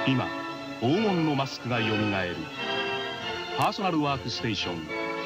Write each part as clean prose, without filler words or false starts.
今、黄金のマスクがよみがえる。パーソナルワークステーション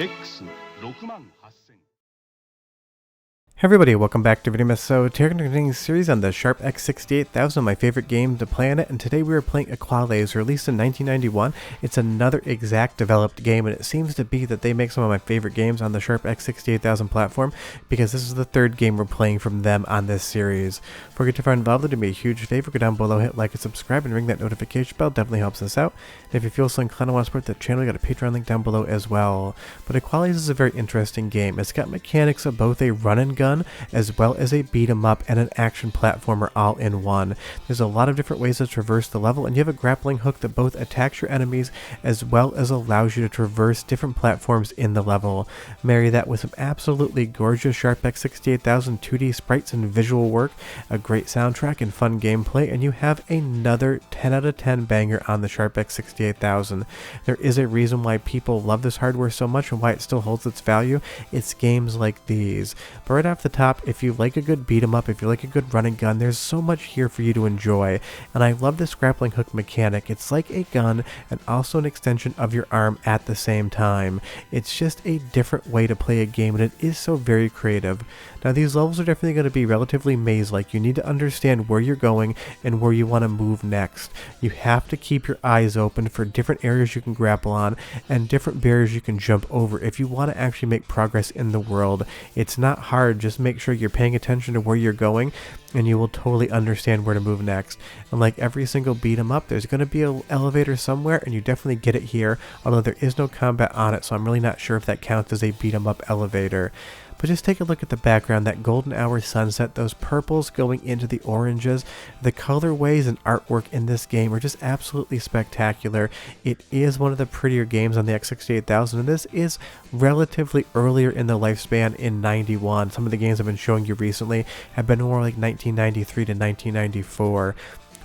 X68000。Hey everybody, welcome back to Video So today we're continuing a series on the Sharp X68000, my favorite game to play on it, and today we are playing Aquales, released in 1991. It's another exact developed game, and it seems to be that they make some of my favorite games on the Sharp X68000 platform, because this is the third game we're playing from them on this series. Before we get too far involved, do me a huge favor, go down below, hit like and subscribe, and ring that notification bell, definitely helps us out. And if you feel so inclined to want to support the channel, you got a Patreon link down below as well. But Aquales is a very interesting game. It's got mechanics of both a run and gun, as well as a beat 'em up and an action platformer all in one. There's a lot of different ways to traverse the level, and you have a grappling hook that both attacks your enemies as well as allows you to traverse different platforms in the level. Marry that with some absolutely gorgeous Sharp X68000 2D sprites and visual work, a great soundtrack and fun gameplay, and you have another 10 out of 10 banger on the Sharp X68000. There is a reason why people love this hardware so much and why it still holds its value. It's games like these. But right off the top, if you like a good beat 'em up, if you like a good run and gun, there's so much here for you to enjoy. And I love this grappling hook mechanic. It's like a gun and also an extension of your arm at the same time. It's just a different way to play a game, and it is so very creative. Now these levels are definitely going to be relatively maze-like. You need to understand where you're going and where you want to move next. You have to keep your eyes open for different areas you can grapple on and different barriers you can jump over if you want to actually make progress in the world. It's not hard, just make sure you're paying attention to where you're going and you will totally understand where to move next. And like every single beat 'em up, there's going to be an elevator somewhere, and you definitely get it here, although there is no combat on it, so I'm really not sure if that counts as a beat 'em up elevator. But just take a look at the background, that golden hour sunset, those purples going into the oranges. The colorways and artwork in this game are just absolutely spectacular. It is one of the prettier games on the X68000, and this is relatively earlier in the lifespan in 91. Some of the games I've been showing you recently have been more like 1993 to 1994.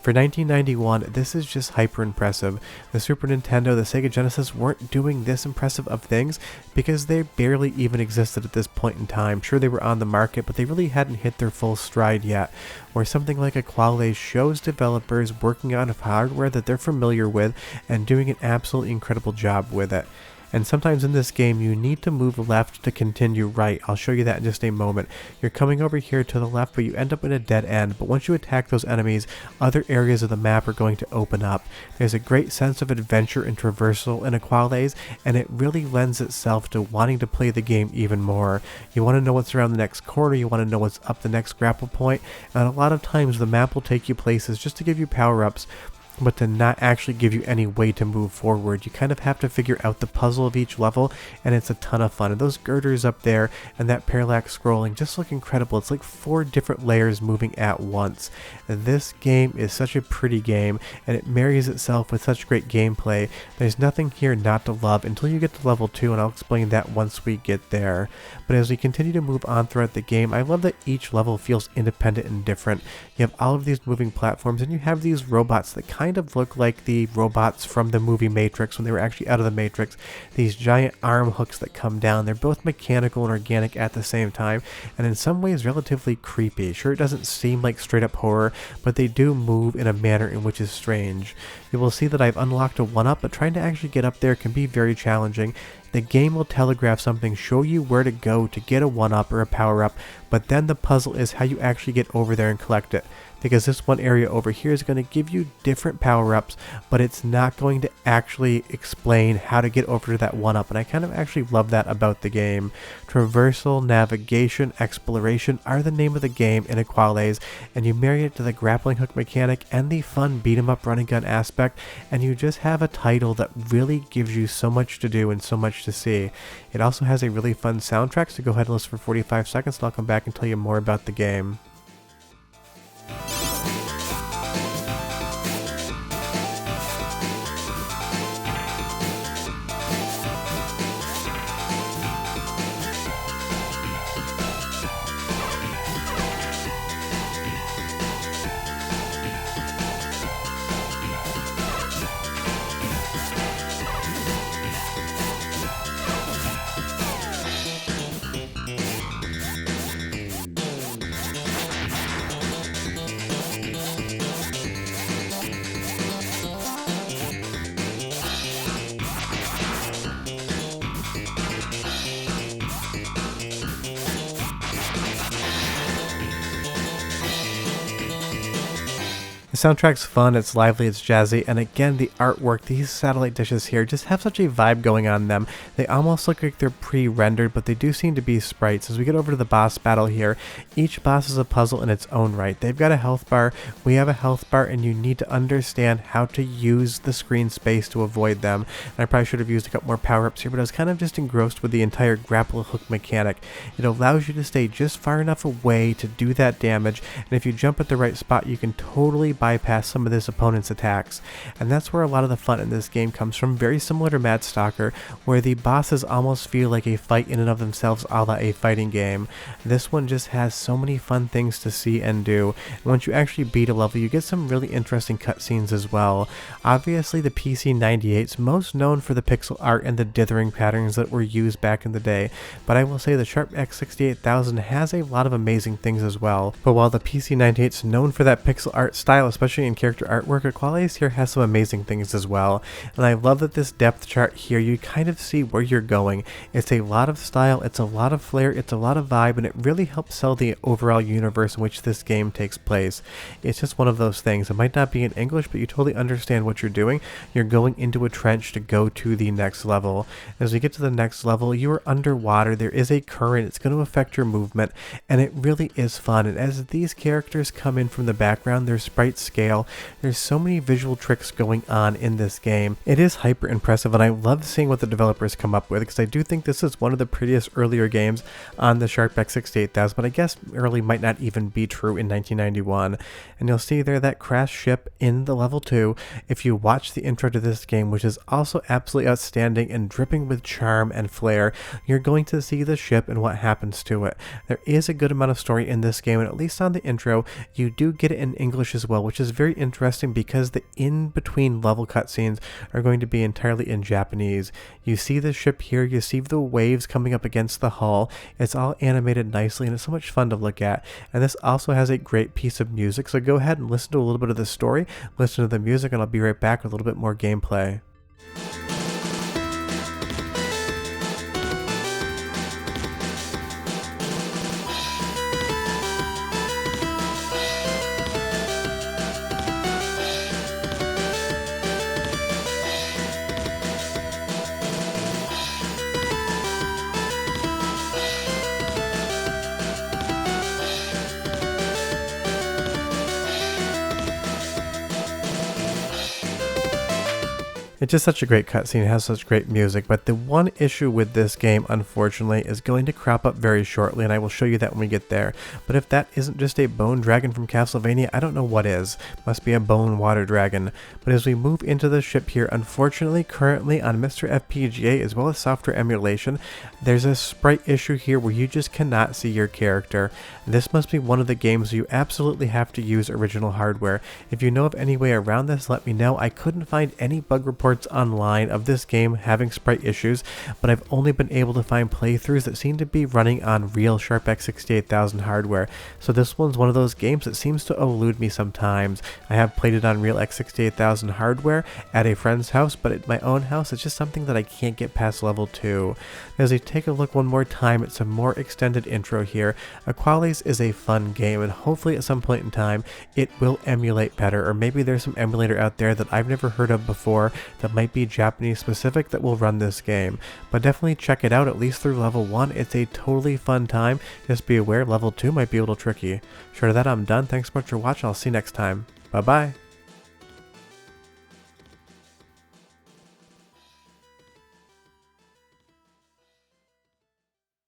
For 1991, this is just hyper impressive. The Super Nintendo, the Sega Genesis weren't doing this impressive of things because they barely even existed at this point in time. Sure, they were on the market, but they really hadn't hit their full stride yet. Where something like Aquales shows developers working on hardware that they're familiar with and doing an absolutely incredible job with it. And sometimes in this game you need to move left to continue right. I'll show you that in just a moment. You're coming over here to the left, but you end up in a dead end. But once you attack those enemies, other areas of the map are going to open up. There's a great sense of adventure and traversal in Aquales, and it really lends itself to wanting to play the game even more. You want to know what's around the next corner, you want to know what's up the next grapple point, and a lot of times the map will take you places just to give you power-ups, but to not actually give you any way to move forward. You kind of have to figure out the puzzle of each level, and it's a ton of fun. And those girders up there and that parallax scrolling just look incredible. It's like 4 different layers moving at once. This game is such a pretty game, and it marries itself with such great gameplay. There's nothing here not to love until you get to level 2, and I'll explain that once we get there. But as we continue to move on throughout the game, I love that each level feels independent and different. You have all of these moving platforms, and you have these robots that kind of look like the robots from the movie Matrix when they were actually out of the Matrix. These giant arm hooks that come down. They're both mechanical and organic at the same time, and in some ways relatively creepy. Sure, it doesn't seem like straight up horror, but they do move in a manner in which is strange. You will see that I've unlocked a 1-up, but trying to actually get up there can be very challenging. The game will telegraph something, show you where to go to get a 1-up or a power-up, but then the puzzle is how you actually get over there and collect it. Because this one area over here is going to give you different power-ups, but it's not going to actually explain how to get over to that 1-up, and I kind of actually love that about the game. Traversal, navigation, exploration are the name of the game in Aquales, and you marry it to the grappling hook mechanic and the fun beat-em-up run and gun aspect, and you just have a title that really gives you so much to do and so much to see. It also has a really fun soundtrack, so go ahead and listen for 45 seconds and I'll come back and tell you more about the game. The soundtrack's fun, it's lively, it's jazzy, and again, the artwork, these satellite dishes here just have such a vibe going on them. They almost look like they're pre-rendered, but they do seem to be sprites. As we get over to the boss battle here, each boss is a puzzle in its own right. They've got a health bar, we have a health bar, and you need to understand how to use the screen space to avoid them. And I probably should have used a couple more power-ups here, but I was kind of just engrossed with the entire grapple hook mechanic. It allows you to stay just far enough away to do that damage, and if you jump at the right spot, you can totally bypass some of this opponent's attacks. And that's where a lot of the fun in this game comes from, very similar to Mad Stalker, where the bosses almost feel like a fight in and of themselves, a la a fighting game. This one just has so many fun things to see and do, and once you actually beat a level, you get some really interesting cutscenes as well. Obviously, the PC-98's most known for the pixel art and the dithering patterns that were used back in the day, but I will say the Sharp X68000 has a lot of amazing things as well. But while the PC-98's known for that pixel art style, especially in character artwork, Aquales here has some amazing things as well. And I love that this depth chart here, you kind of see where you're going. It's a lot of style, it's a lot of flair, it's a lot of vibe, and it really helps sell the overall universe in which this game takes place. It's just one of those things. It might not be in English, but you totally understand what you're doing. You're going into a trench to go to the next level. As we get to the next level, you are underwater, there is a current, it's going to affect your movement, and it really is fun. And as these characters come in from the background, their sprite scale, there's so many visual tricks going on in this game. It is hyper impressive, and I love seeing what the developers come up with, because I do think this is one of the prettiest earlier games on the Sharp X68000, but I guess early might not even be true in 1991. And you'll see there that crashed ship in the level 2 if you watch the intro to this game, which is also absolutely outstanding and dripping with charm and flair. You're going to see the ship and what happens to it. There is a good amount of story in this game, and at least on the intro, you do get it in English as well, which is very interesting because the in-between level cutscenes are going to be entirely in Japanese. You see the ship here, you see the waves coming up against the hull, it's all animated nicely, and it's so much fun to look at. And this also has a great piece of music, so go ahead and listen to a little bit of the story, listen to the music, and I'll be right back with a little bit more gameplay. It's just such a great cutscene, it has such great music, but the one issue with this game, unfortunately, is going to crop up very shortly, and I will show you that when we get there. But if that isn't just a bone dragon from Castlevania, I don't know what is. Must be a bone water dragon. But as we move into the ship here, unfortunately, currently on MiSTer FPGA, as well as software emulation, there's a sprite issue here where you just cannot see your character. This must be one of the games you absolutely have to use original hardware. If you know of any way around this, let me know. I couldn't find any bug reports online of this game having sprite issues, but I've only been able to find playthroughs that seem to be running on real Sharp X68000 hardware. So this one's one of those games that seems to elude me sometimes. I have played it on real X68000 hardware at a friend's house, but at my own house it's just something that I can't get past level 2. As we take a look one more time at some more extended intro here, Aquales is a fun game, and hopefully at some point in time it will emulate better, or maybe there's some emulator out there that I've never heard of before that might be Japanese specific that will run this game. But definitely check it out, at least through level 1. It's a totally fun time. Just be aware level 2 might be a little tricky. Short of that, I'm done. Thanks so much for watching. I'll see you next time. Bye bye.